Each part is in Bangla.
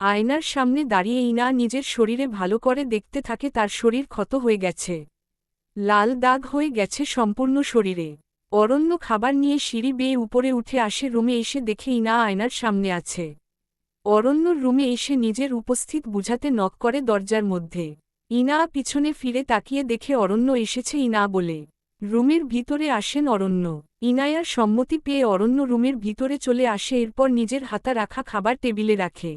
আয়নার সামনে দাঁড়িয়ে ইনা নিজের শরীরে ভালো করে দেখতে থাকে তার শরীর ক্ষত হয়ে গেছে। লাল দাগ হয়ে গেছে সম্পূর্ণ শরীরে। অরণ্য খাবার নিয়ে সিঁড়ি বেয়ে উপরে উঠে আসে, রুমে এসে দেখে ইনা আয়নার সামনে আছে। অরণ্যর রুমে এসে নিজের উপস্থিত বুঝাতে নক করে দরজার মধ্যে। ইনা পিছনে ফিরে তাকিয়ে দেখে অরণ্য এসেছে। ইনা বলে রুমের ভিতরে আসেন অরণ্য। ইনায়ার সম্মতি পেয়ে অরণ্য রুমের ভিতরে চলে আসে, এরপর নিজের হাতে রাখা খাবার টেবিলে রাখে।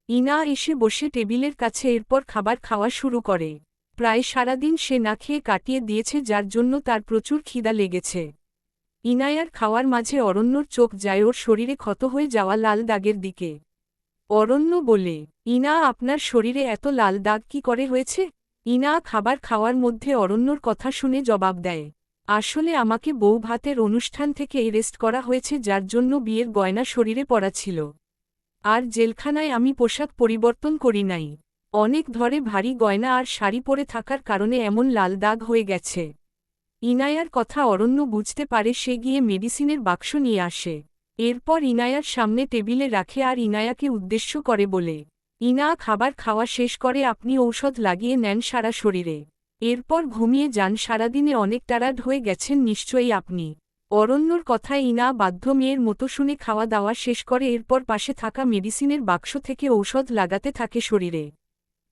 ইনা এসে বসে টেবিলের কাছে, এরপর খাবার খাওয়া শুরু করে। প্রায় সারাদিন সে না খেয়ে কাটিয়ে দিয়েছে, যার জন্য তার প্রচুর খিদা লেগেছে। ইনায়ার খাওয়ার মাঝে অরণ্যর চোখ যায় ওর শরীরে ক্ষত হয়ে যাওয়া লাল দাগের দিকে। অরণ্য বলে, ইনা আপনার শরীরে এত লাল দাগ কি করে হয়েছে? ইনা খাবার খাওয়ার মধ্যে অরণ্যর কথা শুনে জবাব দেয়, আসলে আমাকে বউ ভাতের অনুষ্ঠান থেকে এরেস্ট করা হয়েছে, যার জন্য বিয়ের গয়না শরীরে পরা ছিল। আর জেলখানায় আমি পোশাক পরিবর্তন করি নাই। অনেক ধরে ভারী গয়না আর শাড়ি পরে থাকার কারণে এমন লাল দাগ হয়ে গেছে। ইনায়ার কথা অরণ্য বুঝতে পারে, সে গিয়ে মেডিসিনের বাক্স নিয়ে আসে। এরপর ইনায়ার সামনে টেবিলে রাখে আর ইনায়াকে উদ্দেশ্য করে বলে, ইনা খাবার খাওয়া শেষ করে আপনি ঔষধ লাগিয়ে নেন সারা শরীরে। এরপর ঘুমিয়ে যান, সারাদিনে অনেক টায়ার্ড হয়ে গেছেন নিশ্চয়ই আপনি। অরণ্যর কথায় ইনা বাধ্য মেয়ের মতো শুনে খাওয়া দাওয়া শেষ করে, এরপর পাশে থাকা মেডিসিনের বাক্স থেকে ঔষধ লাগাতে থাকে শরীরে।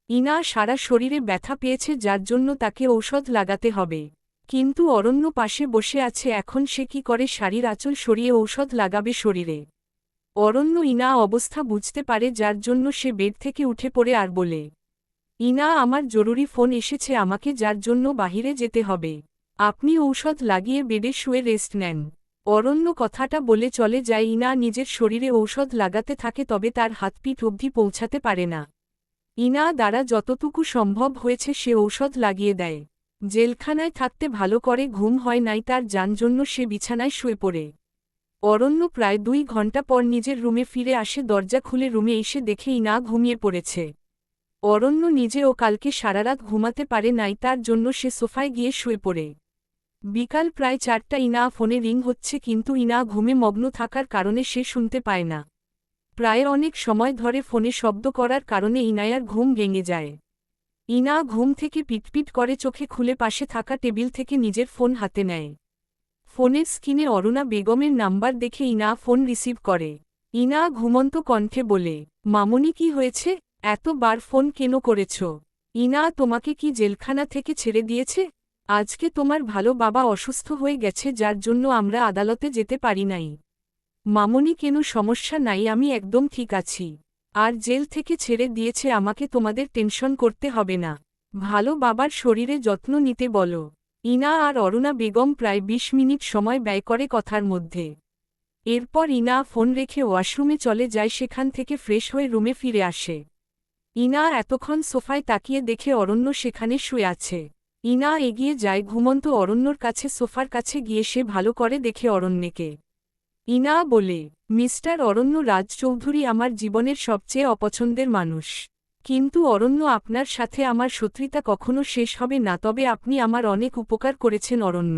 ইনা সারা শরীরে ব্যথা পেয়েছে, যার জন্য তাকে ঔষধ লাগাতে হবে। কিন্তু অরণ্য পাশে বসে আছে, এখন সে কি করে শাড়ির আঁচল সরিয়ে ঔষধ লাগাবে শরীরে। অরণ্য ইনা অবস্থা বুঝতে পারে, যার জন্য সে বেড থেকে উঠে পড়ে আর বলে, ইনা আমার জরুরি ফোন এসেছে আমাকে, যার জন্য বাহিরে যেতে হবে। আপনি ঔষধ লাগিয়ে বেডে শুয়ে রেস্ট নেন। অরণ্য কথাটা বলে চলে যায়। ইনা নিজের শরীরে ঔষধ লাগাতে থাকে, তবে তার হাতপিঠ অবধি পৌঁছাতে পারে না। ইনা দ্বারা যতটুকু সম্ভব হয়েছে সে ঔষধ লাগিয়ে দেয়। জেলখানায় থাকতে ভালো করে ঘুম হয় নাই তার, যার জন্য সে বিছানায় শুয়ে পড়ে। অরণ্য প্রায় 2 ঘন্টা পর নিজের রুমে ফিরে আসে, দরজা খুলে রুমে এসে দেখে ইনা ঘুমিয়ে পড়েছে। অরণ্য নিজেও কালকে সারারাত ঘুমাতে পারে নাই, তার জন্য সে সোফায় গিয়ে শুয়ে পড়ে। বিকাল প্রায় 4টা, ইনা ফোনে রিং হচ্ছে, কিন্তু ইনা ঘুমে মগ্ন থাকার কারণে সে শুনতে পায় না। প্রায় অনেক সময় ধরে ফোনে শব্দ করার কারণে ইনায়ার ঘুম ভেঙে যায়। ইনা ঘুম থেকে পিটপিট করে চোখে খুলে পাশে থাকা টেবিল থেকে নিজের ফোন হাতে নেয়। ফোনের স্ক্রিনে অরুণা বেগমের নাম্বার দেখে ইনা ফোন রিসিভ করে। ইনা ঘুমন্ত কণ্ঠে বলে, মামুনি কি হয়েছে, এতবার ফোন কেন করেছ? ইনা তোমাকে কি জেলখানা থেকে ছেড়ে দিয়েছে? আজকে তোমার ভালো বাবা অসুস্থ হয়ে গেছে, যার জন্য আমরা আদালতে যেতে পারি নাই। মামুনি কেন, সমস্যা নাই, আমি একদম ঠিক আছি। আর জেল থেকে ছেড়ে দিয়েছে আমাকে, তোমাদের টেনশন করতে হবে না। ভালো বাবার শরীরে যত্ন নিতে বলো। ইনা আর অরুণা বেগম প্রায় 20 মিনিট সময় ব্যয় করে কথার মধ্যে। এরপর ইনা ফোন রেখে ওয়াশরুমে চলে যায়, সেখান থেকে ফ্রেশ হয়ে রুমে ফিরে আসে। ইনা এতক্ষণ সোফায় তাকিয়ে দেখে অরণ্য সেখানে শুয়ে আছে। ইনা এগিয়ে যায় ঘুমন্ত অরণ্যর কাছে, সোফার কাছে গিয়ে সে ভালো করে দেখে অরণ্যকে। ইনা বলে, মিস্টার অরণ্য রাজচৌধুরী আমার জীবনের সবচেয়ে অপছন্দের মানুষ। কিন্তু অরণ্য, আপনার সাথে আমার শত্রুতা কখনো শেষ হবে না, তবে আপনি আমার অনেক উপকার করেছেন অরণ্য।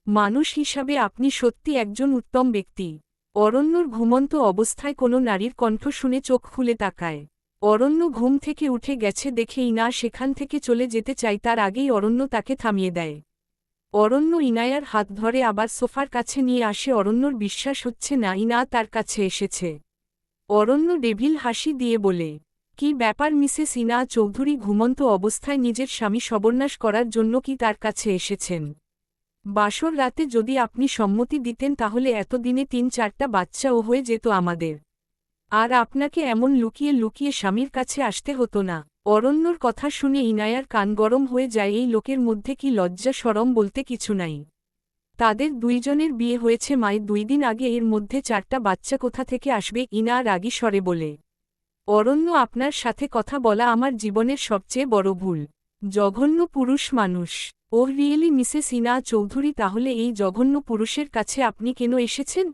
মানুষ হিসাবে আপনি সত্যি একজন উত্তম ব্যক্তি। অরণ্যর ঘুমন্ত অবস্থায় কোনো নারীর কণ্ঠ শুনে চোখ খুলে তাকায়। অরণ্য ঘুম থেকে উঠে গেছে দেখে ইনা সেখান থেকে চলে যেতে চায়, তার আগেই অরণ্য তাকে থামিয়ে দেয়। অরণ্য ইনায়ার হাত ধরে আবার সোফার কাছে নিয়ে আসে। অরণ্যর বিশ্বাস হচ্ছে না ইনা তার কাছে এসেছে। অরণ্য ডেভিল হাসি দিয়ে বলে, কি ব্যাপার মিসেস ইনা চৌধুরী, ঘুমন্ত অবস্থায় নিজের স্বামী সর্বনাশ করার জন্য কি তার কাছে এসেছেন? বাসর রাতে যদি আপনি সম্মতি দিতেন তাহলে এতদিনে 3-4টা বাচ্চাও হয়ে যেত আমাদের। আর আপনাকে এমন লুকিয়ে লুকিয়ে স্বামীর কাছে আসতে হতো না। অরণ্যর কথা শুনে ইনায়ার কান গরম হয়ে যায়। এই লোকের মধ্যে কি লজ্জা শরম বলতে কিছু নাই। তাদের 2 জনের বিয়ে হয়েছে মাই 2 দিন আগে, এর মধ্যে 4টা বাচ্চা কোথা থেকে আসবে? ইনা রাগী স্বরে বলে, অরণ্য, আপনার সাথে কথা বলা আমার জীবনের সবচেয়ে বড় ভুল। জঘন্য পুরুষ মানুষ। ওহ রিয়েলি মিসেস ইনা চৌধুরী, তাহলে এই জঘন্য পুরুষের কাছে আপনি কেন এসেছেন?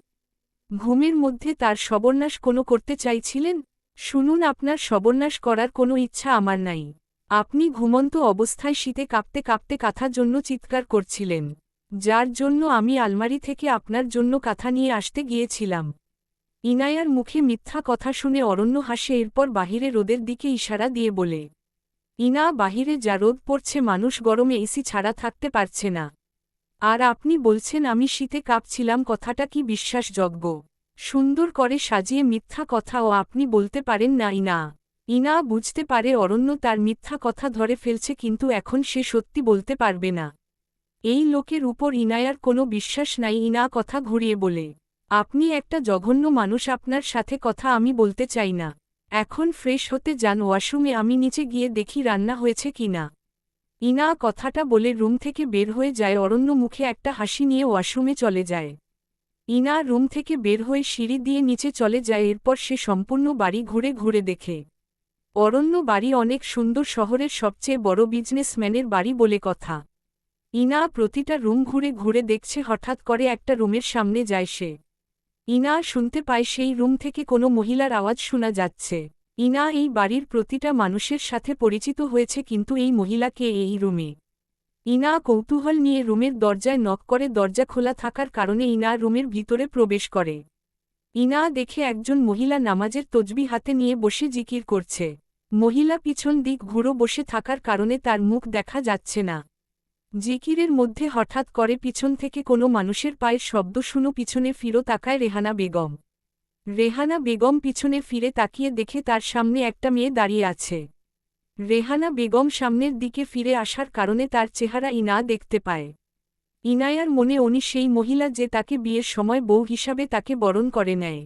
ঘুমের মধ্যে তার সর্বনাশ কোনো করতে চাইছিলেন? শুনুন, আপনার সর্বনাশ করার কোনো ইচ্ছা আমার নাই। আপনি ঘুমন্ত অবস্থায় শীতে কাঁপতে কাঁপতে কাঁথার জন্য চিৎকার করছিলেন, যার জন্য আমি আলমারি থেকে আপনার জন্য কাঁথা নিয়ে আসতে গিয়েছিলাম। ইনায়ার মুখে মিথ্যা কথা শুনে অরণ্য হাসে, এরপর বাহিরে রোদের দিকে ইশারা দিয়ে বলে, ইনা বাহিরে যা রোদ পড়ছে, মানুষ গরমে এসি ছাড়া থাকতে পারছে না। আর আপনি বলছেন আমি শীতে কাঁপছিলাম, কথাটা কি বিশ্বাসযোগ্য? সুন্দর করে সাজিয়ে মিথ্যা কথা ও আপনি বলতে পারেন না ইনা। ইনা বুঝতে পারে অরণ্য তার মিথ্যা কথা ধরে ফেলছে, কিন্তু এখন সে সত্যি বলতে পারবে না। এই লোকের উপর ইনায়ার কোনো বিশ্বাস নাই। ইনা কথা ঘুরিয়ে বলে, আপনি একটা জঘন্য মানুষ, আপনার সাথে কথা আমি বলতে চাই না। এখন ফ্রেশ হতে যান ওয়াশরুমে, আমি নিচে গিয়ে দেখি রান্না হয়েছে কিনা। ইনা কথাটা বলে রুম থেকে বের হয়ে যায়। অরণ্য মুখে একটা হাসি নিয়ে ওয়াশরুমে চলে যায়। ইনা রুম থেকে বের হয়ে সিঁড়ি দিয়ে নিচে চলে যায়। এরপর সে সম্পূর্ণ বাড়ি ঘুরে ঘুরে দেখে। অরণ্য বাড়ি অনেক সুন্দর, শহরের সবচেয়ে বড় বিজনেসম্যানের বাড়ি বলে কথা। ইনা প্রতিটা রুম ঘুরে ঘুরে দেখছে। হঠাৎ করে একটা রুমের সামনে যায় সে। ইনা শুনতে পায় সেই রুম থেকে কোনো মহিলার আওয়াজ শোনা যাচ্ছে। ইনা এই বাড়ির প্রতিটা মানুষের সাথে পরিচিত হয়েছে, কিন্তু এই মহিলাকে এই রুমে। ইনা কৌতূহল নিয়ে রুমের দরজায় নক করে। দরজা খোলা থাকার কারণে ইনা রুমের ভিতরে প্রবেশ করে। ইনা দেখে একজন মহিলা নামাজের তসবিহ হাতে নিয়ে বসে জিকির করছে। মহিলা পিছন দিক ঘুরো বসে থাকার কারণে তার মুখ দেখা যাচ্ছে না। জিকিরের মধ্যে হঠাৎ করে পিছন থেকে কোনো মানুষের পায়ের শব্দ শুনো। পিছনে ফিরো তাকায় রেহানা বেগম। রেহানা বেগম পিছনে ফিরে তাকিয়ে দেখে তার সামনে একটা মেয়ে দাঁড়িয়ে আছে। রেহানা বেগম সামনের দিকে ফিরে আসার কারণে তার চেহারা ইনা দেখতে পায়। ইনায়ার মনে উনি সেই মহিলা যে তাকে বিয়ের সময় বউ হিসাবে তাকে বরণ করে নেয়।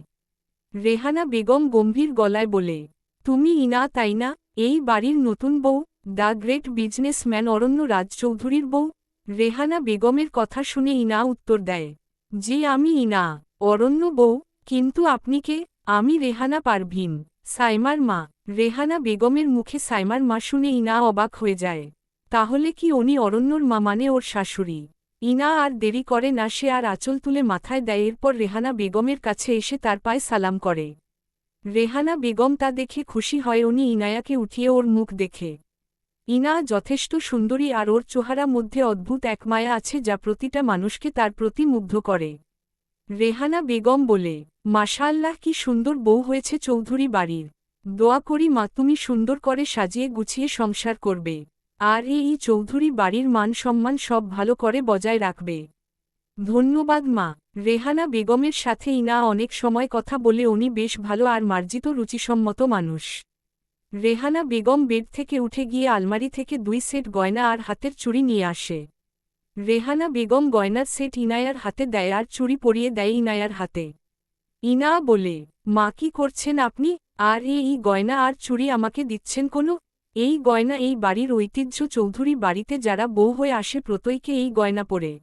রেহানা বেগম গম্ভীর গলায় বলে, তুমি ইনা তাই না, এই বাড়ির নতুন বউ, দ্য গ্রেট বিজনেসম্যান অরণ্য রাজচৌধুরীর বউ? রেহানা বেগমের কথা শুনে ইনা উত্তর দেয়, জি আমি ইনা, অরণ্য বউ। কিন্তু আপনি কে? আমি রেহানা পারভিন, সাইমার মা। রেহানা বেগমের মুখে সাইমার মা শুনে ইনা অবাক হয়ে যায়। তাহলে কি উনি অরণ্যর মা, মানে ওর শাশুড়ি? ইনা আর দেরি করে না, সে আর আঁচল তুলে মাথায় দেয়। এরপর রেহানা বেগমের কাছে এসে তার পায়ে সালাম করে। রেহানা বেগম তা দেখে খুশি হয়। উনি ইনায়াকে উঠিয়ে ওর মুখ দেখে। ইনা যথেষ্ট সুন্দরী, আর ওর চেহারা মধ্যে অদ্ভুত এক মায়া আছে যা প্রতিটা মানুষকে তার প্রতি মুগ্ধ করে। রেহানা বেগম বলে, মাশাআল্লাহ, কি সুন্দর বউ হয়েছে চৌধুরী বাড়ির। দোয়া করি মা তুমি সুন্দর করে সাজিয়ে গুছিয়ে সংসার করবে, আর এই চৌধুরী বাড়ির মান সম্মান সব ভালো করে বজায় রাখবে। ধন্যবাদ মা। রেহানা বেগমের সাথে ইনা অনেক সময় কথা বলে। উনি বেশ ভালো আর মার্জিত রুচিসম্মত মানুষ। রেহানা বেগম বেড থেকে উঠে গিয়ে আলমারি থেকে 2 সেট গয়না আর হাতের চুড়ি নিয়ে আসে। রেহানা বেগম গয়নার সেট ইনায়ার হাতে দেয় আর চুড়ি পরিয়ে দেয় ইনায়ার হাতে। ইনা বলে, মা কি করছেন আপনি? আর এই গয়না আর চুড়ি আমাকে দিচ্ছেন কোনো? এই গয়না এই বাড়ির ঐতিহ্য, চৌধুরী বাড়িতে যারা বউ হয়ে আসে প্রত্যেকে এই গয়না পরে।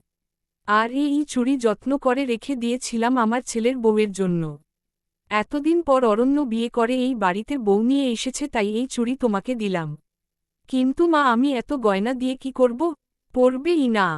আর এই চুড়ি যত্ন করে রেখে দিয়েছিলাম আমার ছেলের বউয়ের জন্য। এতদিন পর অরণ্য বিয়ে করে এই বাড়িতে বউ নিয়ে এসেছে, তাই এই চুড়ি তোমাকে দিলাম। কিন্তু মা আমি এত গয়না দিয়ে কি করব? পরবেই না,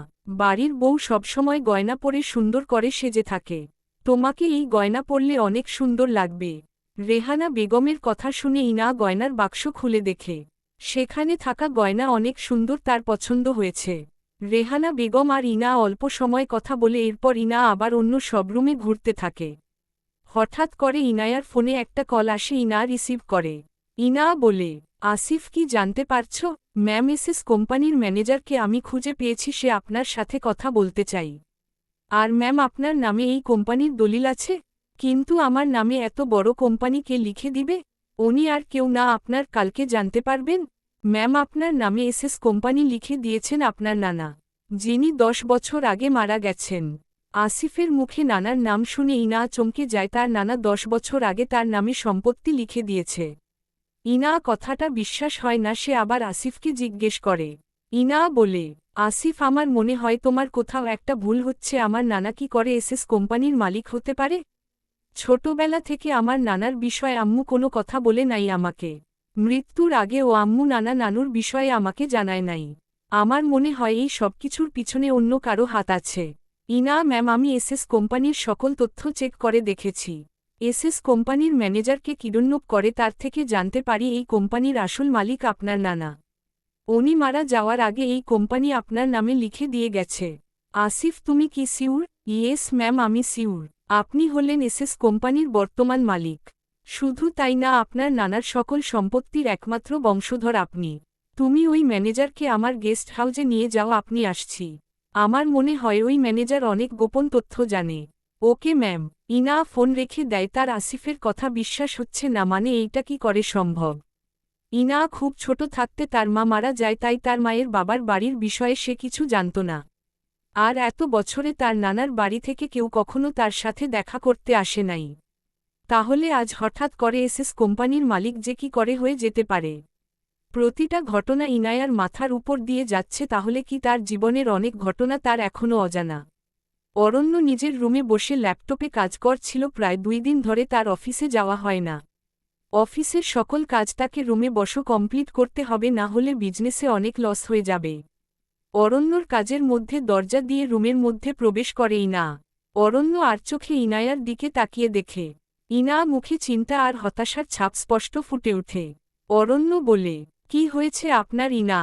বাড়ির বউ সবসময় গয়না পরে সুন্দর করে সেজে থাকে। তোমাকে এই গয়না পরলে অনেক সুন্দর লাগবে। রেহানা বেগমের কথা শুনে ইনা গয়নার বাক্স খুলে দেখে। সেখানে থাকা গয়না অনেক সুন্দর, তার পছন্দ হয়েছে। রেহানা বেগম আর ইনা অল্প সময় কথা বলে এরপর ইনা আবার অন্য সব রুমে ঘুরতে থাকে। হঠাৎ করে ইনায়ার ফোনে একটা কল আসে। ইনা রিসিভ করে। ইনা বলে, আসিফ, কি জানতে পারছ? ম্যাম, এসএস কোম্পানির ম্যানেজারকে আমি খুঁজে পেয়েছি, সে আপনার সাথে কথা বলতে চাই। আর ম্যাম, আপনার নামে এই কোম্পানির দলিল আছে? কিন্তু আমার নামে এত বড় কোম্পানি কে লিখে দিবে? উনি আর কেউ না, আপনার কালকে জানতে পারবেন। ম্যাম, আপনার নামে এসএস কোম্পানি লিখে দিয়েছেন আপনার নানা, যিনি 10 বছর আগে মারা গেছেন। আসিফের মুখে নানার নাম শুনে ইনা চমকে যায়। তার নানা 10 বছর আগে তার নামে সম্পত্তি লিখে দিয়েছে। ইনা কথাটা বিশ্বাস হয় না। সে আবার আসিফকে জিজ্ঞেস করে। ইনা বলে, আসিফ, আমার মনে হয় তোমার কোথাও একটা ভুল হচ্ছে। আমার নানা কি করে এসএস কোম্পানির মালিক হতে পারে? ছোটবেলা থেকে আমার নানার বিষয়ে আম্মু কোনো কথা বলে নাই আমাকে। মৃত্যুর আগে ও আম্মু নানা নানুর বিষয়ে আমাকে জানায় নাই। আমার মনে হয় এই সবকিছুর পিছনে অন্য কারো হাত আছে। ইনা ম্যাম, আমি এসএস কোম্পানির সকল তথ্য চেক করে দেখেছি। এসএস কোম্পানির ম্যানেজারকে কিডন্যাপ করে, তার থেকে জানতে পারি এই কোম্পানির আসল মালিক আপনার নানা। উনি মারা যাওয়ার আগে এই কোম্পানি আপনার নামে লিখে দিয়ে গেছে। আসিফ, তুমি কি সিউর? ইয়েস ম্যাম, আমি সিউর। আপনি হলেন এসএস কোম্পানির বর্তমান মালিক। শুধু তাই না, আপনার নানার সকল সম্পত্তির একমাত্র বংশধর আপনি। তুমি ওই ম্যানেজারকে আমার গেস্ট হাউজে নিয়ে যাও, আপনি আসছি। আমার মনে হয় ওই ম্যানেজার অনেক গোপন তথ্য জানে। Okay ma'am. ইনা ফোন রেখে দেয়। তার আসিফের কথা বিশ্বাস হচ্ছে না, মানে এইটা কি করে সম্ভব। ইনা খুব ছোট থাকতে তার মা মারা যায়, তাই তার মায়ের বাবার বাড়ির বিষয়ে সে কিছু জানত না। আর এত বছরে তার নানার বাড়ি থেকে কেউ কখনো তার সাথে দেখা করতে আসে নাই। তাহলে আজ হঠাৎ করে এসএস কোম্পানির মালিক যে কি করে হয়ে যেতে পারে। প্রতিটা ঘটনা ইনায়ার মাথার উপর দিয়ে যাচ্ছে। তাহলে কি তার জীবনের অনেক ঘটনা তার এখনও অজানা। অরণ্য নিজের রুমে বসে ল্যাপটপে কাজ করছিল। প্রায় 2 দিন ধরে তার অফিসে যাওয়া হয় না। অফিসের সকল কাজ তাকে রুমে বসে কমপ্লিট করতে হবে, না হলে বিজনেসে অনেক লস হয়ে যাবে। অরণ্যর কাজের মধ্যে দরজা দিয়ে রুমের মধ্যে প্রবেশ করে ইনা। অরণ্য আর চোখে ইনায়ার দিকে তাকিয়ে দেখে। ইনা মুখে চিন্তা আর হতাশার ছাপ স্পষ্ট ফুটে ওঠে। অরণ্য বলে, কি হয়েছে আপনার ইনা?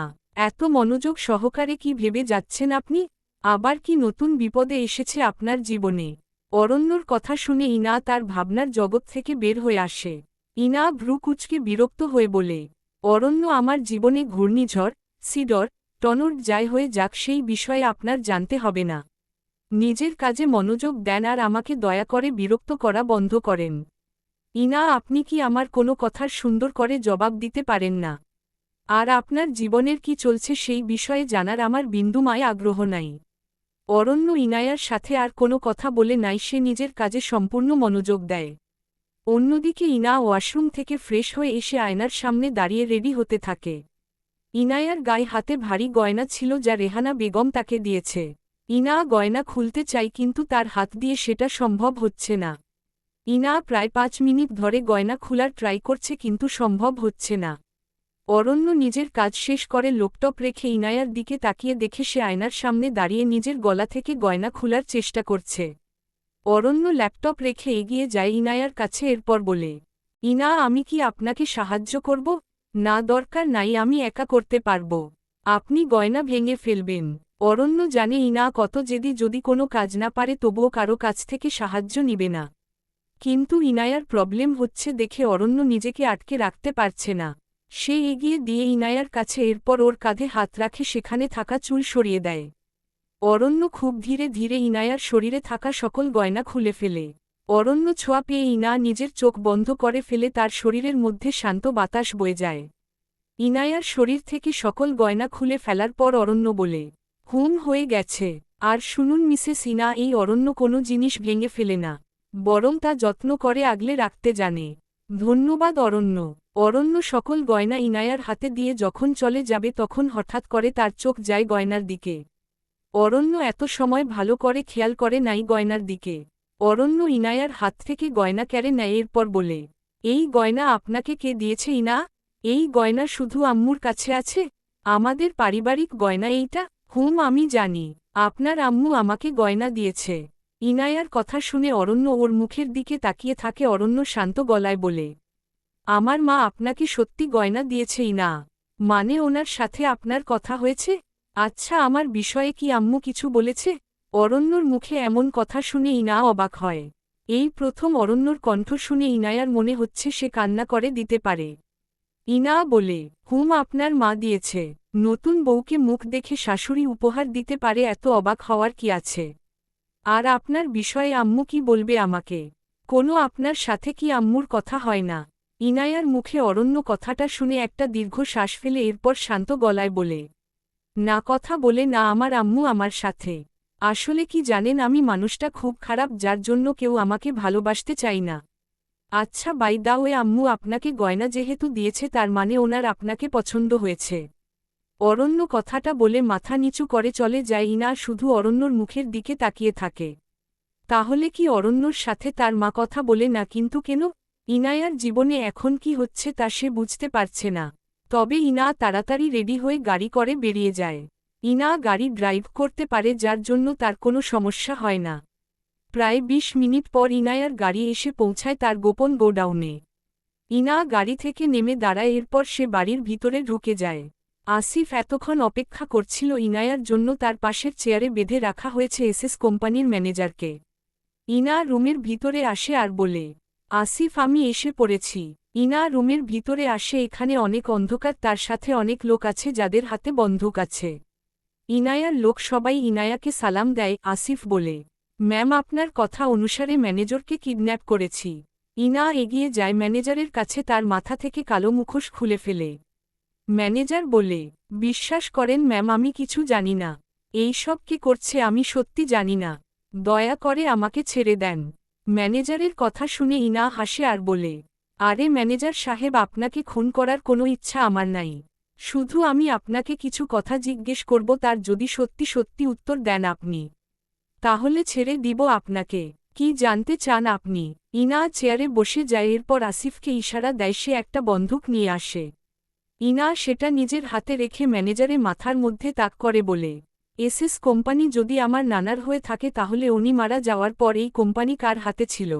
এত মনোযোগ সহকারে কি ভেবে যাচ্ছেন আপনি? আবার কি নতুন বিপদে এসেছে আপনার জীবনে? অরণ্যর কথা শুনে ইনা তার ভাবনার জগৎ থেকে বের হয়ে আসে। ইনা ভ্রু কুঁচকে বিরক্ত হয়ে বলে, অরণ্য, আমার জীবনে ঘূর্ণিঝড়, সিডর, টনর যাই হয়ে যাক, সেই বিষয়ে আপনার জানতে হবে না। নিজের কাজে মনোযোগ দেন আর আমাকে দয়া করে বিরক্ত করা বন্ধ করেন। ইনা, আপনি কি আমার কোনো কথার সুন্দর করে জবাব দিতে পারেন না? আর আপনার জীবনের কি চলছে সেই বিষয়ে জানার আমার বিন্দুমায় আগ্রহ নাই। অরণ্য ইনায়ার সাথে আর কোনো কথা বলে নাই, সে নিজের কাজে সম্পূর্ণ মনোযোগ দেয়। অন্যদিকে ইনা ওয়াশরুম থেকে ফ্রেশ হয়ে এসে আয়নার সামনে দাঁড়িয়ে রেডি হতে থাকে। ইনায়ার গায়ে হাতে ভারী গয়না ছিল যা রেহানা বেগম তাকে দিয়েছে। ইনা গয়না খুলতে চাই, কিন্তু তার হাত দিয়ে সেটা সম্ভব হচ্ছে না। ইনা প্রায় 5 মিনিট ধরে গয়না খোলার ট্রাই করছে, কিন্তু সম্ভব হচ্ছে না। অরণ্য নিজের কাজ শেষ করে ল্যাপটপ রেখে ইনায়ার দিকে তাকিয়ে দেখে সে আয়নার সামনে দাঁড়িয়ে নিজের গলা থেকে গয়না খোলার চেষ্টা করছে। অরণ্য ল্যাপটপ রেখে এগিয়ে যায় ইনায়ার কাছে, এরপর বলে, ইনা, আমি কি আপনাকে সাহায্য করব? না, দরকার নাই, আমি একা করতে পারব। আপনি গয়না ভেঙে ফেলবেন। অরণ্য জানে ইনা কত জেদি, যদি কোনো কাজ না পারে তবুও কারো কাছ থেকে সাহায্য নিবে না। কিন্তু ইনায়ার প্রবলেম হচ্ছে দেখে অরণ্য নিজেকে আটকে রাখতে পারছে না। সে এগিয়ে দিয়ে ইনায়ার কাছে, এরপর ওর কাঁধে হাত রাখে, সেখানে থাকা চুল সরিয়ে দেয়। অরণ্য খুব ধীরে ধীরে ইনায়ার শরীরে থাকা সকল গয়না খুলে ফেলে। অরণ্য ছোঁয়া পেয়ে ইনা নিজের চোখ বন্ধ করে ফেলে, তার শরীরের মধ্যে শান্ত বাতাস বয়ে যায়। ইনায়ার শরীর থেকে সকল গয়না খুলে ফেলার পর অরণ্য বলে, হয়ে গেছে। আর শুনুন মিসেস ইনা, এই অরণ্য কোনো জিনিস ভেঙে ফেলে না, বরং তা যত্ন করে আগলে রাখতে জানে। ধন্যবাদ অরণ্য। অরণ্য সকল গয়না ইনায়ার হাতে দিয়ে যখন চলে যাবে, তখন হঠাৎ করে তার চোখ যায় গয়নার দিকে। অরণ্য এত সময় ভালো করে খেয়াল করে নাই গয়নার দিকে। অরণ্য ইনায়ার হাত থেকে গয়না কেড়ে নেয়, এরপর বলে, এই গয়না আপনাকে কে দিয়েছে ইনা? এই গয়না শুধু আম্মুর কাছে আছে। আমাদের পারিবারিক গয়না এইটা। আমি জানি, আপনার আম্মু আমাকে গয়না দিয়েছে। ইনায়ার কথা শুনে অরণ্য ওর মুখের দিকে তাকিয়ে থাকে। অরণ্য শান্ত গলায় বলে, আমার মা আপনাকে সত্যি গয়না দিয়েছে ইনা? মানে ওনার সাথে আপনার কথা হয়েছে? আচ্ছা, আমার বিষয়ে কি আম্মু কিছু বলেছে? অরণ্যর মুখে এমন কথা শুনে ইনা অবাক হয়। এই প্রথম অরণ্যর কণ্ঠ শুনে ইনায়ার মনে হচ্ছে সে কান্না করে দিতে পারে। ইনা বলে, আপনার মা দিয়েছে? নতুন বউকে মুখ দেখে শাশুড়ি উপহার দিতে পারে, এত অবাক হওয়ার কি আছে? আর আপনার বিষয়ে আম্মু কি বলবে আমাকে? কোনো আপনার সাথে কি আম্মুর কথা হয় না? ইনায়ার মুখে অরণ্য কথাটা শুনে একটা দীর্ঘ শ্বাস ফেলে এরপর শান্ত গলায় বলে, না, কথা বলে না আমার আম্মু আমার সাথে। আসলে কি জানেন, আমি মানুষটা খুব খারাপ, যার জন্য কেউ আমাকে ভালোবাসতে চাই না। আচ্ছা, বাই দা ওয়ে, আম্মু আপনাকে গয়না যেহেতু দিয়েছে তার মানে ওনার আপনাকে পছন্দ হয়েছে। অরণ্য কথাটা বলে মাথা নিচু করে চলে যায়। ইনা শুধু অরণ্যর মুখের দিকে তাকিয়ে থাকে। তাহলে কি অরণ্যর সাথে তার মা কথা বলে না, কিন্তু কেন? ইনায়ার জীবনে এখন কি হচ্ছে তা সে বুঝতে পারছে না। তবে ইনা তাড়াতাড়ি রেডি হয়ে গাড়ি করে বেরিয়ে যায়। ইনা গাড়ি ড্রাইভ করতে পারে, যার জন্য তার কোনো সমস্যা হয় না। প্রায় 20 মিনিট পর ইনায়ার গাড়ি এসে পৌঁছায় তার গোপন গোডাউনে। ইনা গাড়ি থেকে নেমে দাঁড়ায়, এরপর সে বাড়ির ভিতরে ঢুকে যায়। আসিফ এতক্ষণ অপেক্ষা করছিল ইনায়ার জন্য। তার পাশের চেয়ারে বেঁধে রাখা হয়েছে এসএস কোম্পানির ম্যানেজারকে। ইনা রুমের ভিতরে আসে আর বলে, আসিফ আমি এসে পড়েছি। ইনা রুমের ভিতরে আসে, এখানে অনেক অন্ধকার, তার সাথে অনেক লোক আছে যাদের হাতে বন্দুক আছে। ইনায়ার লোক সবাই ইনায়াকে সালাম দেয়। আসিফ বলে, ম্যাম আপনার কথা অনুসারে ম্যানেজারকে কিডন্যাপ করেছি। ইনা এগিয়ে যায় ম্যানেজারের কাছে, তার মাথা থেকে কালো মুখোশ খুলে ফেলে। ম্যানেজার বলে, বিশ্বাস করেন ম্যাম আমি কিছু জানি না, এই সব কি করছে আমি সত্যি জানি না, দয়া করে আমাকে ছেড়ে দেন। ম্যানেজারের কথা শুনে ইনা হাসে আর বলে, আরে ম্যানেজার সাহেব আপনাকে খুন করার কোনো ইচ্ছা আমার নাই, শুধু আমি আপনাকে কিছু কথা জিজ্ঞেস করব, তার যদি সত্যি সত্যি উত্তর দেন আপনি তাহলে ছেড়ে দিব আপনাকে। কি জানতে চান আপনি? ইনা চেয়ারে বসে যায়, এরপর আসিফকে ইশারা দেয় সে একটা বন্দুক নিয়ে আসে। ইনা সেটা নিজের হাতে রেখে ম্যানেজারে মাথার মধ্যে তাক করে বলে, এসএস কোম্পানি যদি আমার নানার হয়ে থাকে তাহলে উনি মারা যাওয়ার পর এই কোম্পানি কার হাতে ছিল?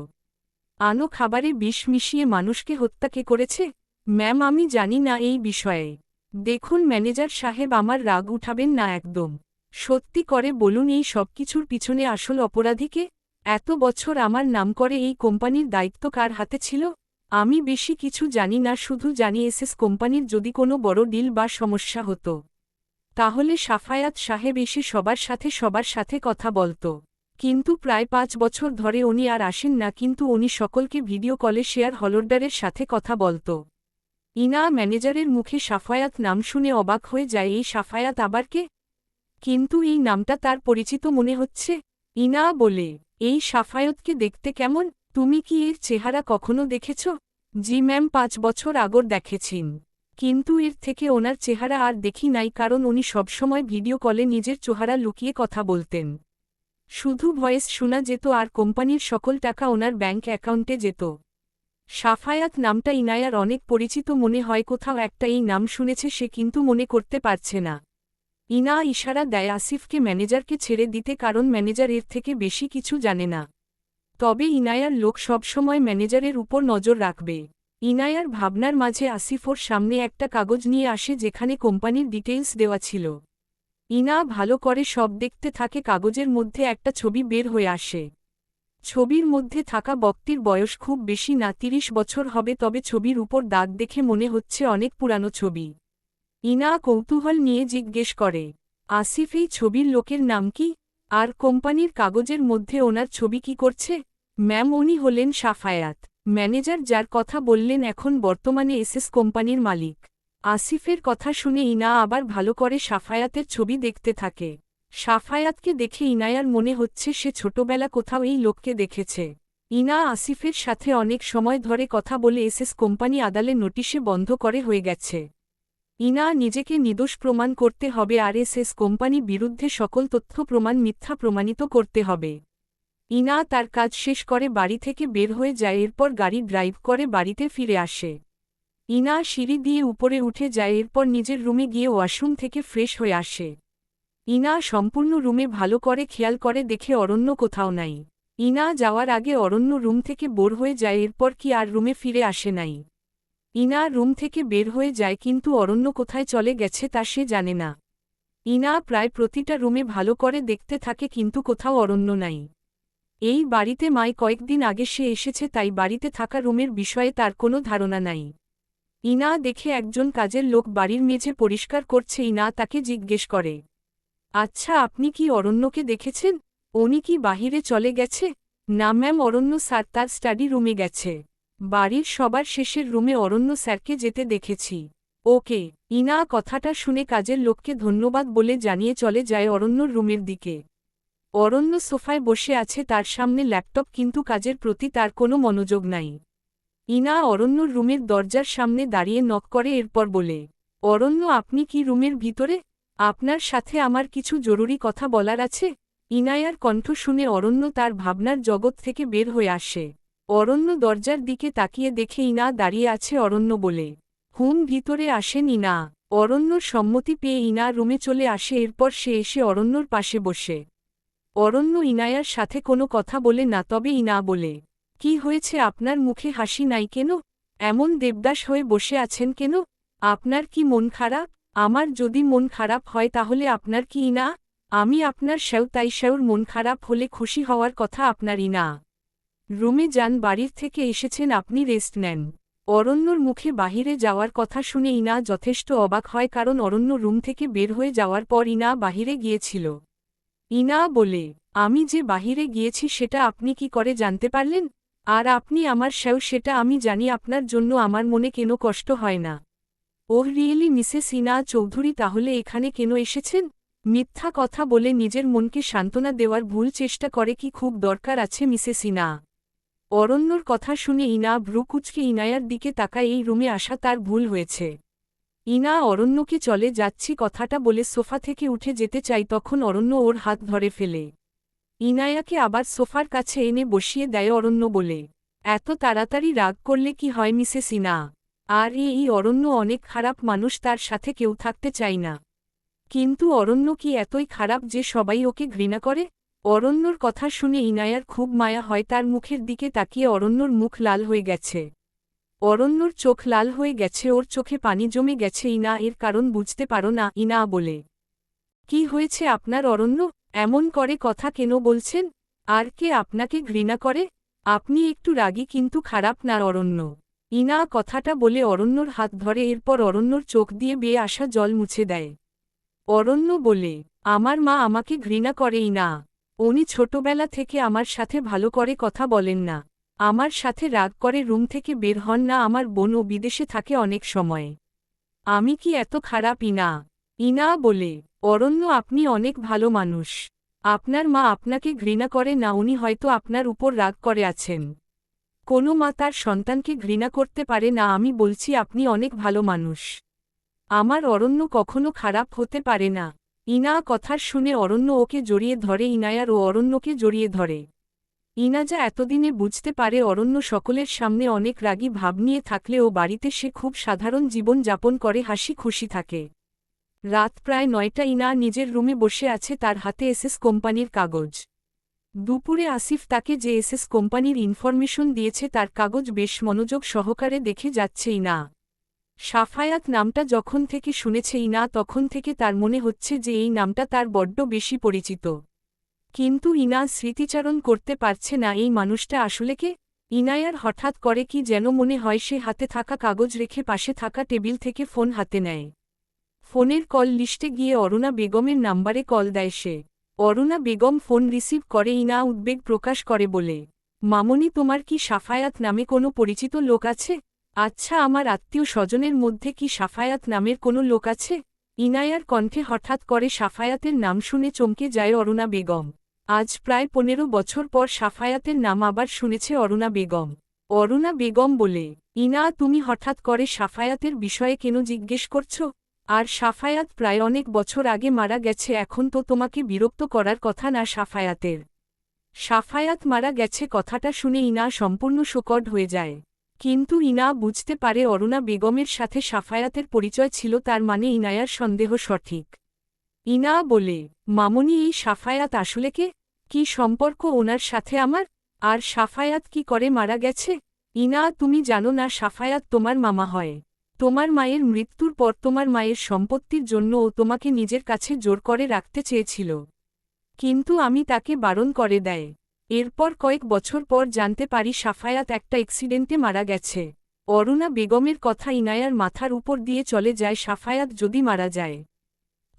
আনো খাবারে বিষ মিশিয়ে মানুষকে হত্যা কে করেছে? ম্যাম আমি জানি না এই বিষয়ে। দেখুন ম্যানেজার সাহেব আমার রাগ উঠাবেন না একদম, সত্যি করে বলুন এই সব কিছুর পিছনে আসল অপরাধীকে? এত বছর আমার নাম করে এই কোম্পানির দায়িত্ব কার হাতে ছিল? আমি বেশি কিছু জানি না, শুধু জানি এসএস কোম্পানির যদি কোনো বড় ডিল বা সমস্যা হতো তাহলে সাফায়াত সাহেব এসে সবার সাথে কথা বলত, কিন্তু প্রায় 5 বছর ধরে উনি আর আসেন না, কিন্তু উনি সকলকে ভিডিও কলে শেয়ার হোল্ডারের সাথে কথা বলত। ইনা ম্যানেজারের মুখে সাফায়াত নাম শুনে অবাক হয়ে যায়, এই সাফায়াত আবার কে? কিন্তু এই নামটা তার পরিচিত মনে হচ্ছে। ইনা বলে, এই সাফায়াতকে দেখতে কেমন? তুমি কি এর চেহারা কখনো দেখেছ? জি ম্যাম 5 বছর আগর দেখেছিন, কিন্তু এর থেকে ওনার চেহারা আর দেখি নাই, কারণ উনি সবসময় ভিডিও কলে নিজের চেহারা লুকিয়ে কথা বলতেন, শুধু ভয়েস শোনা যেত আর কোম্পানির সকল টাকা ওনার ব্যাংক অ্যাকাউন্টে যেত। সাফায়াত নামটা ইনায়ার অনেক পরিচিত মনে হয়, কোথাও একটা এই নাম শুনেছে সে, কিন্তু মনে করতে পারছে না। ইনা ইশারা দেয় আসিফকে ম্যানেজারকে ছেড়ে দিতে, কারণ ম্যানেজার এর থেকে বেশি কিছু জানে না। তবে ইনায়ার লোক সবসময় ম্যানেজারের উপর নজর রাখবে। ইনায়ার ভাবনার মাঝে আসিফ ওর সামনে একটা কাগজ নিয়ে আসে যেখানে কোম্পানির ডিটেইলস দেওয়া ছিল। ইনা ভালো করে সব দেখতে থাকে, কাগজের মধ্যে একটা ছবি বের হয়ে আসে। ছবির মধ্যে থাকা ব্যক্তির বয়স খুব বেশি না, 30 বছর হবে, তবে ছবির উপর দাগ দেখে মনে হচ্ছে অনেক পুরানো ছবি। ইনা কৌতূহল নিয়ে জিজ্ঞেস করে, আসিফ এই ছবির লোকের নাম কি? আর কোম্পানির কাগজের মধ্যে ওনার ছবি কি করছে? ম্যাম উনি হলেন সাফায়াত, ম্যানেজার যার কথা বললেন এখন বর্তমানে এসএস কোম্পানির মালিক। আসিফের কথা শুনে ইনা আবার ভালো করে সাফায়াতের ছবি দেখতে থাকে। সাফায়াতকে দেখে ইনায়ার মনে হচ্ছে সে ছোটবেলা কোথাও এই লোককে দেখেছে। ইনা আসিফের সাথে অনেক সময় ধরে কথা বলে এসএস কোম্পানি আদালে নোটিশে বন্ধ করে হয়ে গেছে। ইনা নিজেকে নির্দোষ প্রমাণ করতে হবে আর এসএস কোম্পানি বিরুদ্ধে সকল তথ্য প্রমাণ মিথ্যা প্রমাণিত করতে হবে। ইনা তার কাজ শেষ করে বাড়ি থেকে বের হয়ে যায়, এরপর গাড়ি ড্রাইভ করে বাড়িতে ফিরে আসে। ইনা সিঁড়ি দিয়ে উপরে উঠে যায়, এরপর নিজের রুমে গিয়ে ওয়াশরুম থেকে ফ্রেশ হয়ে আসে। ইনা সম্পূর্ণ রুমে ভালো করে খেয়াল করে, দেখে অরণ্য কোথাও নাই। ইনা যাওয়ার আগে অরণ্য রুম থেকে বের হয়ে যায়, এরপর কি আর রুমে ফিরে আসে নাই। ইনা রুম থেকে বের হয়ে যায়, কিন্তু অরণ্য কোথায় চলে গেছে তা সে জানে না। ইনা প্রায় প্রতিটা রুমে ভালো করে দেখতে থাকে, কিন্তু কোথাও অরণ্য নাই। এই বাড়িতে মাই কয়েকদিন আগে সে এসেছে, তাই বাড়িতে থাকা রুমের বিষয়ে তার কোনো ধারণা নাই। ইনা দেখে একজন কাজের লোক বাড়ির মেঝে পরিষ্কার করছে। ইনা তাকে জিজ্ঞেস করে, আচ্ছা আপনি কি অরণ্যকে দেখেছেন? উনি কি বাহিরে চলে গেছে? না ম্যাম, অরণ্য স্যার তার স্টাডি রুমে গেছে। বাড়ির সবার শেষের রুমে অরণ্য স্যারকে যেতে দেখেছি। ওকে। ইনা কথাটা শুনে কাজের লোককে ধন্যবাদ বলে জানিয়ে চলে যায় অরণ্যর রুমের দিকে। অরণ্য সোফায় বসে আছে, তার সামনে ল্যাপটপ, কিন্তু কাজের প্রতি তার কোনো মনোযোগ নাই। ইনা অরণ্যর রুমের দরজার সামনে দাঁড়িয়ে নক করে, এরপর বলে, অরণ্য আপনি কি রুমের ভিতরে? আপনার সাথে আমার কিছু জরুরি কথা বলার আছে। ইনায়ার কণ্ঠ শুনে অরণ্য তার ভাবনার জগৎ থেকে বের হয়ে আসে। অরণ্য দরজার দিকে তাকিয়ে দেখে ইনা দাঁড়িয়ে আছে। অরণ্য বলে, ভিতরে আসেন। ইনা অরণ্যর সম্মতি পেয়ে ইনা রুমে চলে আসে, এরপর সে এসে অরণ্যর পাশে বসে। অরণ্য ইনায়ার সাথে কোনো কথা বলে না, তবে ইনা বলে, কি হয়েছে আপনার মুখে হাসি নাই কেন? এমন দেবদাস হয়ে বসে আছেন কেন? আপনার কি মন খারাপ? আমার যদি মন খারাপ হয় তাহলে আপনার কি? ইনা আমি আপনার শ্যাও, তাই শ্যাওর মন খারাপ হলে খুশি হওয়ার কথা আপনারই না। রুমে যান, বাড়ির থেকে এসেছেন, আপনি রেস্ট নেন। অরণ্যর মুখে বাহিরে যাওয়ার কথা শুনে ইনা যথেষ্ট অবাক হয়, কারণ অরণ্য রুম থেকে বের হয়ে যাওয়ার পর ইনা বাহিরে গিয়েছিল। ইনা বলে, আমি যে বাহিরে গিয়েছি সেটা আপনি কি করে জানতে পারলেন? আর আপনি আমার শ্যাও, সেটা আমি জানি, আপনার জন্য আমার মনে কেন কষ্ট হয় না। ওহ রিয়েলি মিসেস ইনা চৌধুরী, তাহলে এখানে কেন এসেছেন? মিথ্যা কথা বলে নিজের মনকে সান্ত্বনা দেওয়ার ভুল চেষ্টা করে কি খুব দরকার আছে মিসেস ইনা? অরণ্যর কথা শুনে ইনা ভ্রু কুঁচকে ইনায়ার দিকে তাকায়। এই রুমে আসা তার ভুল হয়েছে। ইনা অরণ্যকে চলে যাচ্ছি কথাটা বলে সোফা থেকে উঠে যেতে চাই, তখন অরণ্য ওর হাত ধরে ফেলে ইনায়াকে আবার সোফার কাছে এনে বসিয়ে দেয়। অরণ্য বলে, এত তাড়াতাড়ি রাগ করলে কি হয় মিসেস ইনা? আর এই অরণ্য অনেক খারাপ মানুষ, তার সাথে কেউ থাকতে চাই না। কিন্তু অরণ্য কি এতই খারাপ যে সবাই ওকে ঘৃণা করে? অরণ্যর কথা শুনে ইনায়ার খুব মায়া হয়, তার মুখের দিকে তাকিয়ে অরণ্যর মুখ লাল হয়ে গেছে। অরণ্যর চোখ লাল হয়ে গেছে, ওর চোখে পানি জমে গেছে। ইনা এর কারণ বুঝতে পারো না? ইনা বলে, কি হয়েছে আপনার অরণ্য? এমন করে কথা কেন বলছেন? আর কে আপনাকে ঘৃণা করে? আপনি একটু রাগী কিন্তু খারাপ না অরণ্য। ইনা কথাটা বলে অরণ্যর হাত ধরে, এরপর অরণ্যর চোখ দিয়ে বেয়ে আসা জল মুছে দেয়। অরণ্য বলে, আমার মা আমাকে ঘৃণা করে ইনা। উনি ছোটবেলা থেকে আমার সাথে ভালো করে কথা বলেন না, আমার সাথে রাগ করে রুম থেকে বের হন না, আমার বোনও বিদেশে থাকে অনেক সময়। আমি কি এত খারাপ ইনা? ইনা বলে, অরণ্য আপনি অনেক ভালো মানুষ। আপনার মা আপনাকে ঘৃণা করে না, উনি হয়তো আপনার উপর রাগ করে আছেন। কোনো মা তার সন্তানকে ঘৃণা করতে পারে না। আমি বলছি আপনি অনেক ভালো মানুষ। আমার অরণ্য কখনো খারাপ হতে পারে না। ইনা কথার শুনে অরণ্য ওকে জড়িয়ে ধরে, ইনায়ার ও অরণ্যকে জড়িয়ে ধরে। ইনা যা এতদিনে বুঝতে পারে অরণ্য সকলের সামনে অনেক রাগী ভাব নিয়ে থাকলেও বাড়িতে সে খুব সাধারণ জীবন যাপন করে, হাসি খুশি থাকে। রাত প্রায় ৯টা। ইনা নিজের রুমে বসে আছে, তার হাতে এসএস কোম্পানির কাগজ। দুপুরে আসিফ তাকে যে এসএস কোম্পানির ইনফরমেশন দিয়েছে তার কাগজ বেশ মনোযোগ সহকারে দেখে যাচ্ছে ইনা। সাফায়াত নামটা যখন থেকে শুনেছে ইনা, তখন থেকে তার মনে হচ্ছে যে এই নামটা তার বড্ড বেশি পরিচিত। কিন্তু ইনা স্মৃতিচারণ করতে পারছে না এই মানুষটা আসলে কে। ইনায়ার হঠাৎ করে কি যেন মনে হয়, সে হাতে থাকা কাগজ রেখে পাশে থাকা টেবিল থেকে ফোন হাতে নেয়। ফোনের কল লিস্টে গিয়ে অরুণা বেগমের নাম্বারে কল দেয় সে। অরুণা বেগম ফোন রিসিভ করে। ইনা উদ্বেগ প্রকাশ করে বলে, মামনি, তোমার কি সাফায়াত নামে কোনো পরিচিত লোক আছে? আচ্ছা, আমার আত্মীয় স্বজনের মধ্যে কি সাফায়াত নামের কোনো লোক আছে? ইনায়ার কণ্ঠে হঠাৎ করে সাফায়াতের নাম শুনে চমকে যায় অরুণা বেগম। আজ প্রায় ১৫ বছর পর সাফায়াতের নাম আবার শুনেছে অরুণা বেগম। অরুণা বেগম বলে, ইনা, তুমি হঠাৎ করে সাফায়াতের বিষয়ে কেন জিজ্ঞেস করছো? আর সাফায়াত প্রায় অনেক বছর আগে মারা গেছে, এখন তো তোমাকে বিরক্ত করার কথা না সাফায়াতের। সাফায়াত মারা গেছে কথাটা শুনে ইনা সম্পূর্ণ শোকড হয়ে যায়। কিন্তু ইনা বুঝতে পারে অরুণা বেগমের সাথে সাফায়াতের পরিচয় ছিল, তার মানে ইনায়ার সন্দেহ সঠিক। ইনা বলে, মামনি, এই সাফায়াত আসলে কে? কি সম্পর্ক ওনার সাথে আমার? আর সাফায়াত কি করে মারা গেছে? ইনা, তুমি জানো না সাফায়াত তোমার মামা হয়। তোমার মায়ের মৃত্যুর পর তোমার মায়ের সম্পত্তির জন্য ও তোমাকে নিজের কাছে জোর করে রাখতে চেয়েছিল, কিন্তু আমি তাকে বারণ করে দেয়। এরপর কয়েক বছর পর জানতে পারি সাফায়াত একটা অ্যাক্সিডেন্টে মারা গেছে। অরুণা বেগমের কথা ইনায়ার মাথার উপর দিয়ে চলে যায়। সাফায়াত যদি মারা যায়,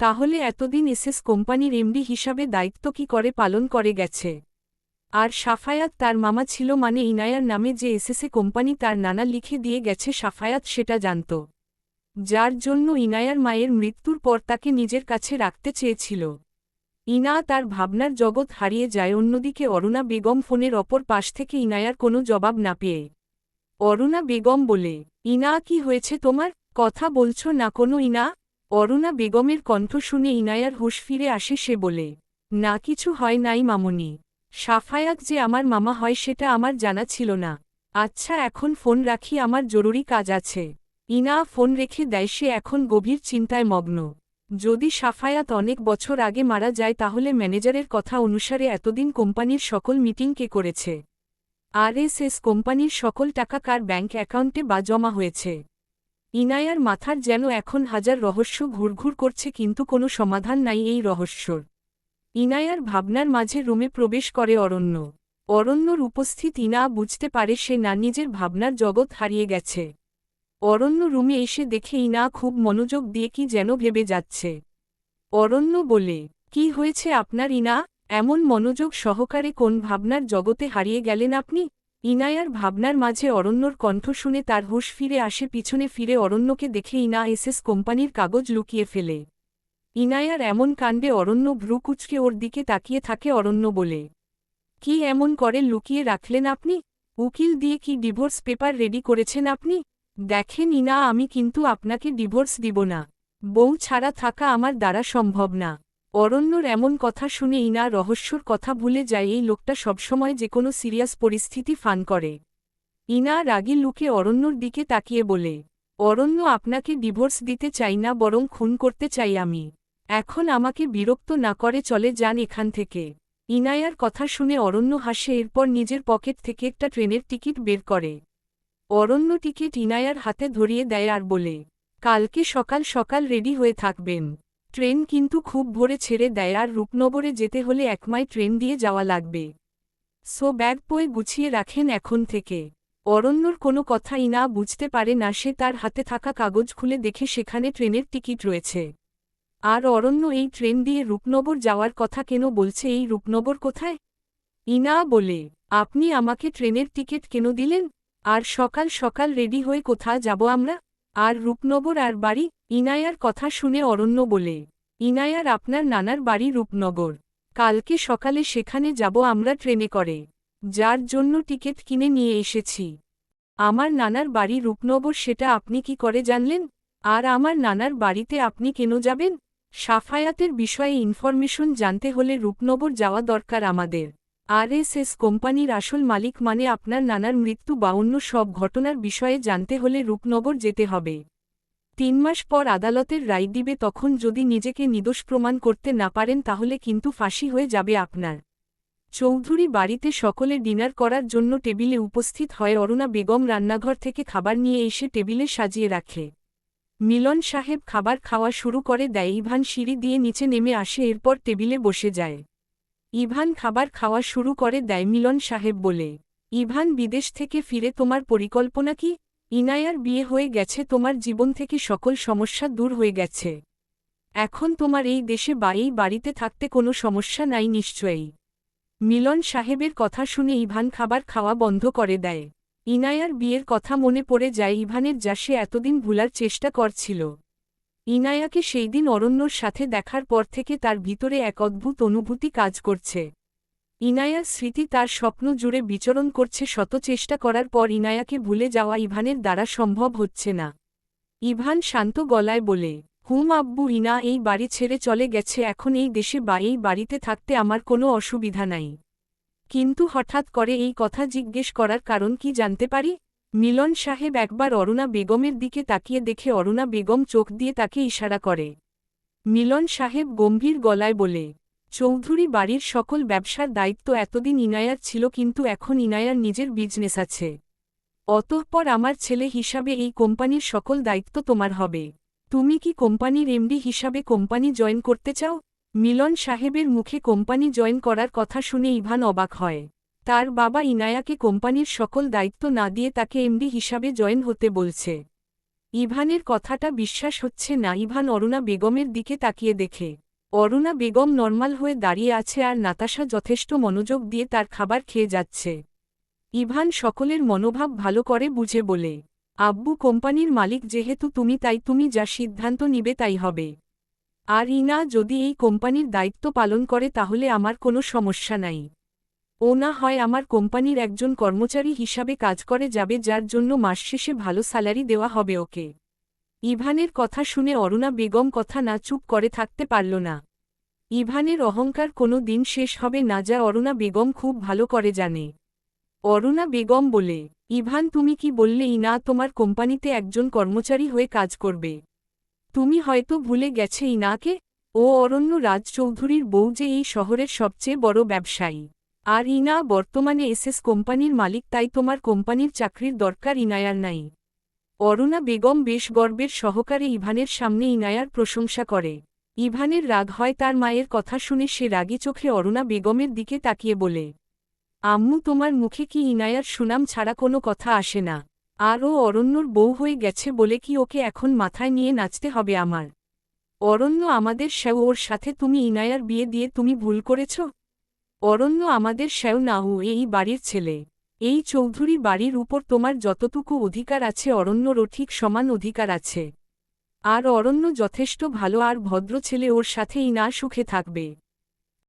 তাহলে এতদিন এসএস কোম্পানির এমডি হিসাবে দায়িত্ব কি করে পালন করে গেছে? আর সাফায়াত তার মামা ছিল মানে ইনায়ার নামে যে এসএসএ কোম্পানি তার নানা লিখে দিয়ে গেছে সাফায়াত সেটা জানত, যার জন্য ইনায়ার মায়ের মৃত্যুর পর তাকে নিজের কাছে রাখতে চেয়েছিল। ইনা তার ভাবনার জগৎ হারিয়ে যায়। অন্যদিকে অরুণা বেগম ফোনের অপর পাশ থেকে ইনায়ার কোনো জবাব না পেয়ে অরুণা বেগম বলে, ইনা, কি হয়েছে তোমার? কথা বলছো না কোনো ইনা? অরুণা বেগমের কণ্ঠ শুনে ইনায়ার হুঁশ ফিরে আসে। সে বলে, না, কিছু হয় নাই মামনি। সাফায়াত যে আমার মামা হয় সেটা আমার জানা ছিল না। আচ্ছা, এখন ফোন রাখি, আমার জরুরি কাজ আছে। ইনা ফোন রেখে দেয়। সে এখন গভীর চিন্তায় মগ্ন। যদি সাফায়াত অনেক বছর আগে মারা যায় তাহলে ম্যানেজারের কথা অনুসারে এতদিন কোম্পানির সকল মিটিং কে করেছে? আরএসএস কোম্পানির সকল টাকা কার ব্যাংক অ্যাকাউন্টে বা জমা হয়েছে? ইনায়ার মাথার যেন এখন হাজার রহস্য ঘুরঘুর করছে, কিন্তু কোনো সমাধান নাই এই রহস্যর। ইনায়ার ভাবনার মাঝে রুমে প্রবেশ করে অরণ্য। অরণ্যর উপস্থিত ইনা বুঝতে পারে সে না নিজের ভাবনার জগৎ হারিয়ে গেছে। অরণ্য রুমে এসে দেখে ইনা খুব মনোযোগ দিয়ে কি যেন ভেবে যাচ্ছে। অরণ্য বলে, কি হয়েছে আপনার ইনা, এমন মনোযোগ সহকারে কোন ভাবনার জগতে হারিয়ে গেলেন আপনি? ইনায়ার ভাবনার মাঝে অরণ্যর কণ্ঠ শুনে তার হুঁশ ফিরে আসে। পিছনে ফিরে অরণ্যকে দেখে ইনা এসএস কোম্পানির কাগজ লুকিয়ে ফেলে। ইনায়ার এমন কাণ্ডে অরণ্য ভ্রু কুঁচকে ওর দিকে তাকিয়ে থাকে। অরণ্য বলে, কি এমন করে লুকিয়ে রাখলেন আপনি? উকিল দিয়ে কি ডিভোর্স পেপার রেডি করেছেন আপনি? দেখেন ইনা, আমি কিন্তু আপনাকে ডিভোর্স দিব না। বউ ছাড়া থাকা আমার দ্বারা সম্ভব না। অরণ্যর এমন কথা শুনে ইনা রহস্যর কথা ভুলে যায়। এই লোকটা সবসময় যে কোনো সিরিয়াস পরিস্থিতি ফান করে। ইনা রাগী লুকে অরণ্যর দিকে তাকিয়ে বলে, অরণ্য, আপনাকে ডিভোর্স দিতে চাই না, বরং খুন করতে চাই আমি। এখন আমাকে বিরক্ত না করে চলে যান এখান থেকে। ইনায়ার কথা শুনে অরণ্য হাসে। এরপর নিজের পকেট থেকে একটা ট্রেনের টিকিট বের করে। অরণ্য টিকিট ইনায়ার হাতে ধরিয়ে দেয় আর বলে, কালকে সকাল সকাল রেডি হয়ে থাকবেন। ট্রেন কিন্তু খুব ভোরে ছেড়ে দেয় আর রূপনগরে যেতে হলে 1 মাইল ট্রেন দিয়ে যাওয়া লাগবে। সো ব্যাগ বয়ে গুছিয়ে রাখেন এখন থেকে। অরণ্যর কোনো কথা ইনা বুঝতে পারে না। সে তার হাতে থাকা কাগজ খুলে দেখে সেখানে ট্রেনের টিকিট রয়েছে। আর অরণ্য এই ট্রেন দিয়ে রূপনগর যাওয়ার কথা কেন বলছে? এই রূপনগর কোথায়? ইনা বলে, আপনি আমাকে ট্রেনের টিকিট কেন দিলেন? আর সকাল সকাল রেডি হয়ে কোথা যাব আমরা? আর রূপনগর আর বাড়ি? ইনায়ার কথা শুনে অরণ্য বলে, ইনায়ার আপনার নানার বাড়ি রূপনগর। কালকে সকালে সেখানে যাব আমরা ট্রেনে করে। যার জন্য টিকিট কিনে নিয়ে এসেছি। আমার নানার বাড়ি রূপনগর, সেটা আপনি কি করে জানলেন? আর আমার নানার বাড়িতে আপনি কেন যাবেন? সাফায়াতের বিষয়ে ইনফরমেশন জানতে হলে রূপনগর যাওয়া দরকার আমাদের। আরএসএস কোম্পানির আসল মালিক মানে আপনার নানার মৃত্যু বা অন্য সব ঘটনার বিষয়ে জানতে হলে রূপনগর যেতে হবে। 3 মাস পর আদালতের রায় দিবে, তখন যদি নিজেকে নির্দোষ প্রমাণ করতে না পারেন তাহলে কিন্তু ফাঁসি হয়ে যাবে আপনার। চৌধুরী বাড়িতে সকলে ডিনার করার জন্য টেবিলে উপস্থিত হয়। অরুণা বেগম রান্নাঘর থেকে খাবার নিয়ে এসে টেবিলে সাজিয়ে রাখে। মিলন সাহেব খাবার খাওয়া শুরু করে দেয়। ইভান সিঁড়ি দিয়ে নিচে নেমে আসে, এরপর টেবিলে বসে যায়। ইভান খাবার খাওয়া শুরু করে দেয়। মিলন সাহেব বলে, ইভান, বিদেশ থেকে ফিরে তোমার পরিকল্পনা কি? ইনায়ার বিয়ে হয়ে গেছে, তোমার জীবন থেকে সকল সমস্যা দূর হয়ে গেছে। এখন তোমার এই দেশে বা এই বাড়িতে থাকতে কোনো সমস্যা নাই নিশ্চয়ই। মিলন সাহেবের কথা শুনে ইভান খাবার খাওয়া বন্ধ করে দেয়। ইনায়ার বিয়ের কথা মনে পড়ে যায় ইভানের, যা সে এতদিন ভুলার চেষ্টা করছিল। ইনায়াকে সেই দিন অরণ্যর সাথে দেখার পর থেকে তার ভিতরে এক অদ্ভুত অনুভূতি কাজ করছে। ইনায়ার স্মৃতি তার স্বপ্ন জুড়ে বিচরণ করছে। শত চেষ্টা করার পর ইনায়াকে ভুলে যাওয়া ইভানের দ্বারা সম্ভব হচ্ছে না। ইভান শান্ত গলায় বলে, আব্বু, ইনা এই বাড়ি ছেড়ে চলে গেছে। এখন এই দেশে বা এই বাড়িতে থাকতে আমার কোনো অসুবিধা নাই। কিন্তু হঠাৎ করে এই কথা জিজ্ঞেস করার কারণ কি জানতে পারি? মিলন সাহেব একবার অরুণা বেগমের দিকে তাকিয়ে দেখে অরুণা বেগম চোখ দিয়ে তাকে ইশারা করে। মিলন সাহেব গম্ভীর গলায় বলে, চৌধুরী বাড়ির সকল ব্যবসার দায়িত্ব এতদিন ইনায়ার ছিল, কিন্তু এখন ইনায়ার নিজের বিজনেস আছে। অতঃপর আমার ছেলে হিসাবে এই কোম্পানির সকল দায়িত্ব তোমার হবে। তুমি কি কোম্পানির এমডি হিসাবে কোম্পানি জয়েন করতে চাও? মিলন সাহেবের মুখে কোম্পানি জয়েন করার কথা শুনে ইভান অবাক হয়। তার বাবা ইনায়াকে কোম্পানির সকল দায়িত্ব না দিয়ে তাকে এমডি হিসাবে জয়েন হতে বলছে। ইভানের কথাটা বিশ্বাস হচ্ছে না। ইভান অরুণা বেগমের দিকে তাকিয়ে দেখে অরুণা বেগম নর্মাল হয়ে দাঁড়িয়ে আছে আর নাতাশা যথেষ্ট মনোযোগ দিয়ে তার খাবার খেয়ে যাচ্ছে। ইভান সকলের মনোভাব ভালো করে বুঝে বলে, আব্বু, কোম্পানির মালিক যেহেতু তুমি, তাই তুমি যা সিদ্ধান্ত নিবে তাই হবে। আর ইনা যদি এই কোম্পানির দায়িত্ব পালন করে তাহলে আমার কোনো সমস্যা নাই। ও না হয় আমার কোম্পানির একজন কর্মচারী হিসাবে কাজ করে যাবে, যার জন্য মাস শেষে ভালো স্যালারি দেওয়া হবে ওকে। ইভানের কথা শুনে অরুণা বেগম কথা না চুপ করে থাকতে পারল না। ইভানের অহংকার কোনো দিন শেষ হবে না, যা অরুণা বেগম খুব ভালো করে জানে। অরুণা বেগম বলে, ইভান, তুমি কি বললে ইনা তোমার কোম্পানিতে একজন কর্মচারী হয়ে কাজ করবে? তুমি হয়তো ভুলে গেছে ইনাকে। ও অরণ্য রাজ চৌধুরীর বউ, যে এই শহরের সবচেয়ে বড় ব্যবসায়ী। আর ইনা বর্তমানে এসএস কোম্পানির মালিক, তাই তোমার কোম্পানির চাকরির দরকার ইনায়ার নাই। অরুণা বেগম বেশ গর্বের সহকারে ইভানের সামনে ইনায়ার প্রশংসা করে। ইভানের রাগ হয় তার মায়ের কথা শুনে সে রাগী চোখে অরুণা বেগমের দিকে তাকিয়ে বলে, আম্মু তোমার মুখে কি ইনায়ার সুনাম ছাড়া কোনো কথা আসে না? আর ও অরণ্যর বউ হয়ে গেছে বলে কি ওকে এখন মাথায় নিয়ে নাচতে হবে আমার? অরণ্য আমাদের শ্যাও, ওর সাথে তুমি ইনায়ার বিয়ে দিয়ে তুমি ভুল করেছ। অরণ্য আমাদের শ্যাও না, ও এই বাড়ির ছেলে। এই চৌধুরী বাড়ির উপর তোমার যতটুকু অধিকার আছে অরণ্যরও ঠিক সমান অধিকার আছে। আর অরণ্য যথেষ্ট ভালো আর ভদ্র ছেলে, ওর সাথেই না সুখে থাকবে।